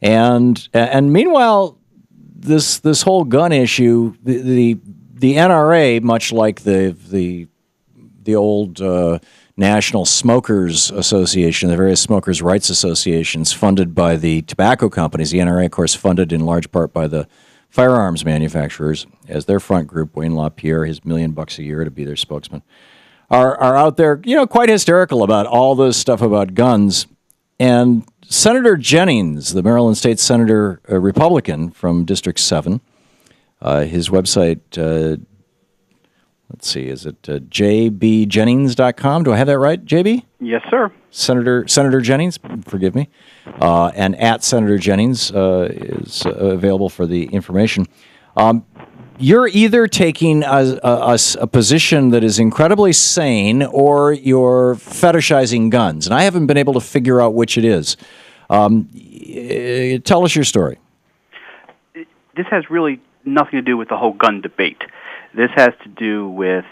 And meanwhile, this whole gun issue, the NRA, much like the old National Smokers Association, the various smokers' rights associations funded by the tobacco companies, the NRA, of course, funded in large part by the firearms manufacturers as their front group. Wayne LaPierre, his $1 million a year to be their spokesman, are out there, quite hysterical about all this stuff about guns. And Senator Jennings, the Maryland State Senator, a Republican from District 7, his website, let's see, is it jbjennings.com? Do I have that right, JB? Yes, sir. Senator Jennings, forgive me. And at Senator Jennings is available for the information. You're either taking a position that is incredibly sane or you're fetishizing guns. And I haven't been able to figure out which it is. Tell us your story. This has really nothing to do with the whole gun debate. This has to do with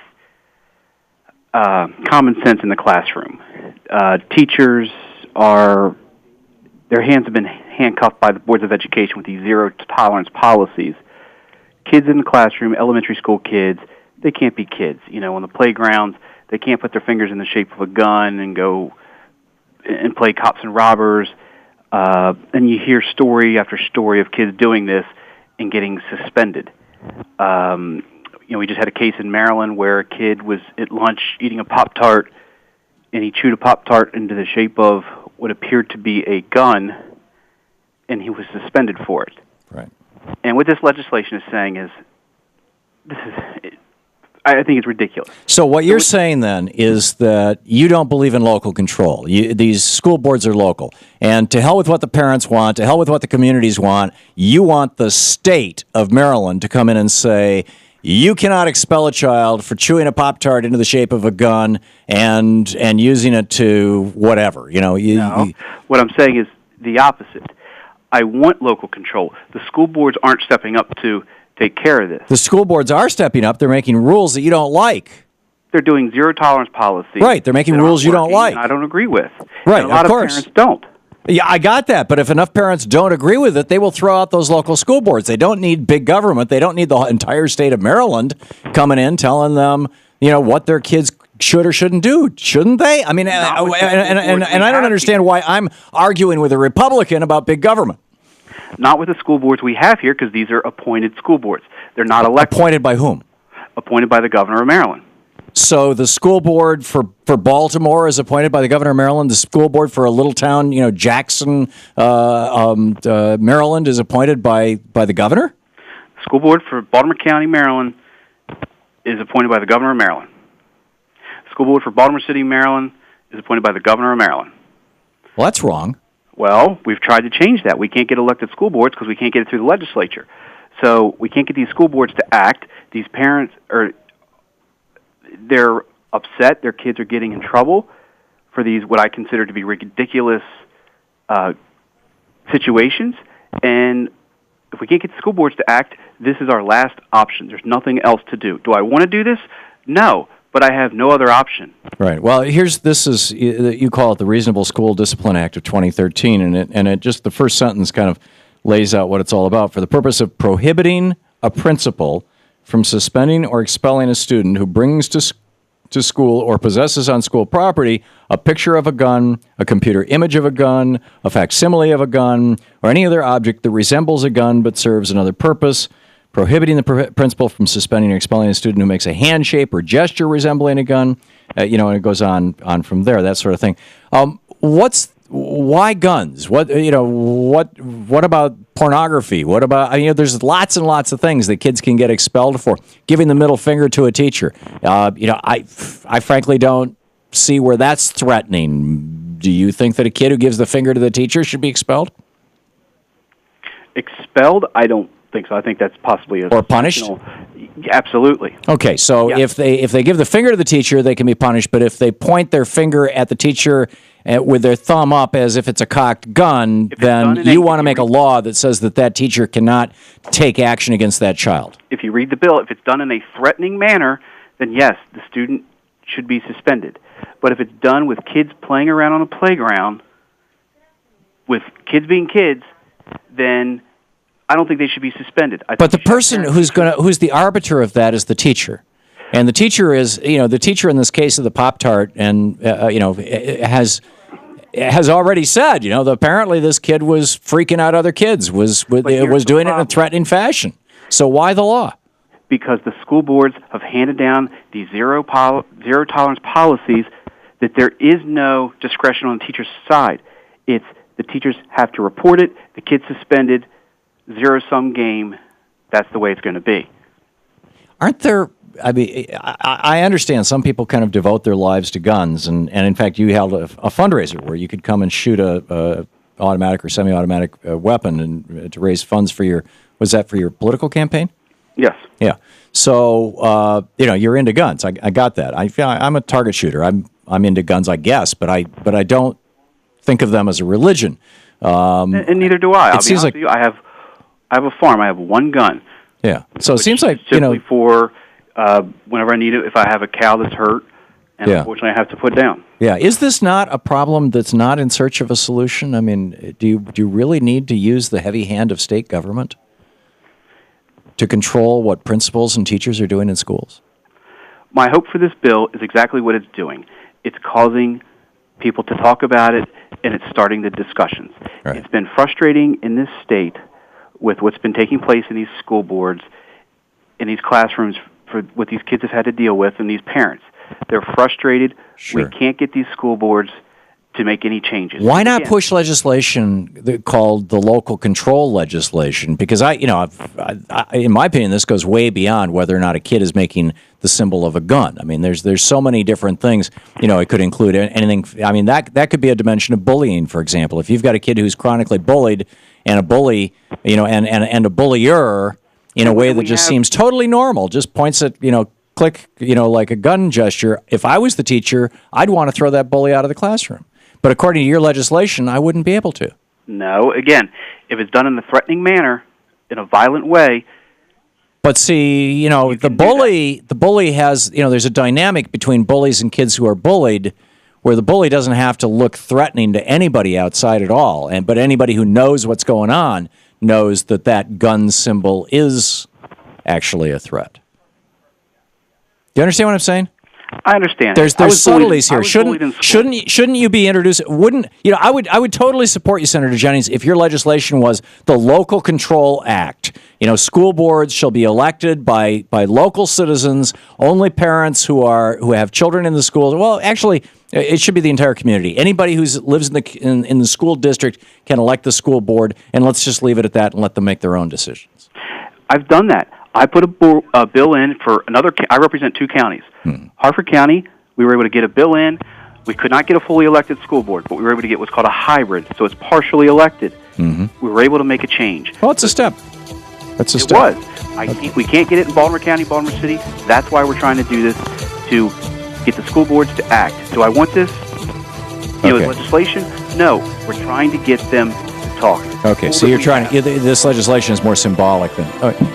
common sense in the classroom. Teachers their hands have been handcuffed by the boards of education with these zero-tolerance policies. Kids in the classroom, elementary school kids, they can't be kids. On the playgrounds, they can't put their fingers in the shape of a gun and go and play cops and robbers. And you hear story after story of kids doing this and getting suspended. We just had a case in Maryland where a kid was at lunch eating a Pop-tart, and he chewed a Pop-tart into the shape of what appeared to be a gun, and he was suspended for it. Right. And what this legislation is saying is, I think it's ridiculous. So what you're saying then is that you don't believe in local control. These school boards are local. And to hell with what the parents want, to hell with what the communities want, you want the state of Maryland to come in and say, you cannot expel a child for chewing a Pop-tart into the shape of a gun and using it to whatever. No. What I'm saying is the opposite. I want local control. The school boards aren't stepping up to take care of this. The school boards are stepping up. They're making rules that you don't like. They're doing zero-tolerance policy. Right. They're making rules you don't like. I don't agree with. Right, and a lot of parents don't. Yeah, I got that. But if enough parents don't agree with it, they will throw out those local school boards. They don't need big government. They don't need the entire state of Maryland coming in telling them, what their kids should or shouldn't do, shouldn't they? I mean, and I don't understand why I'm arguing with a Republican about big government. Not with the school boards we have here, because these are appointed school boards. They're not elected. Appointed by whom? Appointed by the governor of Maryland. So the school board for Baltimore is appointed by the governor of Maryland. The school board for a little town, Jackson, Maryland, is appointed by the governor? The school board for Baltimore County, Maryland, is appointed by the governor of Maryland. The school board for Baltimore City, Maryland, is appointed by the governor of Maryland. Well, that's wrong. Well, we've tried to change that. We can't get elected school boards because we can't get it through the legislature. So we can't get these school boards to act. These parents they're upset. Their kids are getting in trouble for these, what I consider to be ridiculous situations. And if we can't get the school boards to act, this is our last option. There's nothing else to do. Do I want to do this? No, but I have no other option. Right. Well, this is, you call it the Reasonable School Discipline Act of 2013, and it just, the first sentence kind of lays out what it's all about. For the purpose of prohibiting a principal from suspending or expelling a student who brings to school or possesses on school property a picture of a gun, a computer image of a gun, a facsimile of a gun, or any other object that resembles a gun but serves another purpose, prohibiting the principal from suspending or expelling a student who makes a hand shape or gesture resembling a gun, and it goes on from there, that sort of thing. Why guns? What about pornography? What about, there's lots and lots of things that kids can get expelled for. Giving the middle finger to a teacher. I frankly don't see where that's threatening. Do you think that a kid who gives the finger to the teacher should be expelled? Expelled? I don't think so. I think that's possibly or punished. Absolutely. Okay, so yeah. if they give the finger to the teacher, they can be punished. But if they point their finger at the teacher with their thumb up as if it's a cocked gun, then you want to make a law that says that teacher cannot take action against that child. If you read the bill, if it's done in a threatening manner, then yes, the student should be suspended. But if it's done with kids playing around on a playground, with kids being kids, then I don't think they should be suspended. But the person who's the arbiter of that is the teacher. And the teacher is, the teacher in this case of the Pop-tart, and has already said, that apparently this kid was freaking out other kids, was doing it in a threatening fashion. So why the law? Because the school boards have handed down these zero tolerance policies that there is no discretion on the teacher's side. It's the teachers have to report it, the kid's suspended, zero-sum game. That's the way it's going to be. Aren't there... I understand some people kind of devote their lives to guns, and in fact, you held a fundraiser where you could come and shoot a automatic or semi-automatic weapon and to raise funds for your political campaign? Yes. Yeah. So you're into guns. I got that. I'm a target shooter. I'm into guns, I guess, but I don't think of them as a religion. And neither do I. I'll be honest with you. I have a farm. I have one gun. Yeah. So it seems like simply for whenever I need it, if I have a cow that's hurt, and unfortunately I have to put down. Yeah. Is this not a problem that's not in search of a solution? I mean, do you really need to use the heavy hand of state government to control what principals and teachers are doing in schools? My hope for this bill is exactly what it's doing. It's causing people to talk about it, and it's starting the discussions. Right. It's been frustrating in this state with what's been taking place in these school boards, in these classrooms, for what these kids have had to deal with, and these parents. They're frustrated. Sure. We can't get these school boards to make any changes. Why not push legislation called the local control legislation? Because in my opinion, this goes way beyond whether or not a kid is making the symbol of a gun. I mean, there's so many different things. It could include anything. I mean, that could be a dimension of bullying, for example. If you've got a kid who's chronically bullied and a bully, and a bullier in a way that just seems totally normal, just points at, click, like a gun gesture. If I was the teacher, I'd want to throw that bully out of the classroom. But according to your legislation, I wouldn't be able to. No, again, if it's done in a threatening manner, in a violent way. But see, the bully has, there's a dynamic between bullies and kids who are bullied, where the bully doesn't have to look threatening to anybody outside at all. But anybody who knows what's going on knows that gun symbol is actually a threat. Do you understand what I'm saying? I understand. There's subtleties here. Shouldn't you be introduced? I would totally support you, Senator Jennings, if your legislation was the Local Control Act. School boards shall be elected by local citizens. Only parents who have children in the schools. Well, actually, it should be the entire community. Anybody who lives in the school district can elect the school board, and let's just leave it at that and let them make their own decisions. I've done that. I put a bill in for another. I represent two counties. Hartford County, we were able to get a bill in. We could not get a fully elected school board, but we were able to get what's called a hybrid, so it's partially elected. Mm-hmm. We were able to make a change. Well, it's a step. That's a step. It was. I think we can't get it in Baltimore County, Baltimore City. That's why we're trying to do this, to get the school boards to act. Do I want this? Legislation? No. We're trying to get them to talk. Okay, so you're trying to... This legislation is more symbolic than...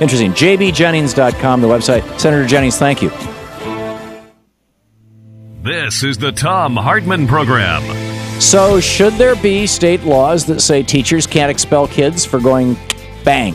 interesting. jbjennings.com, the website. Senator Jennings, thank you. This is the Thom Hartmann Program. So should there be state laws that say teachers can't expel kids for going bang?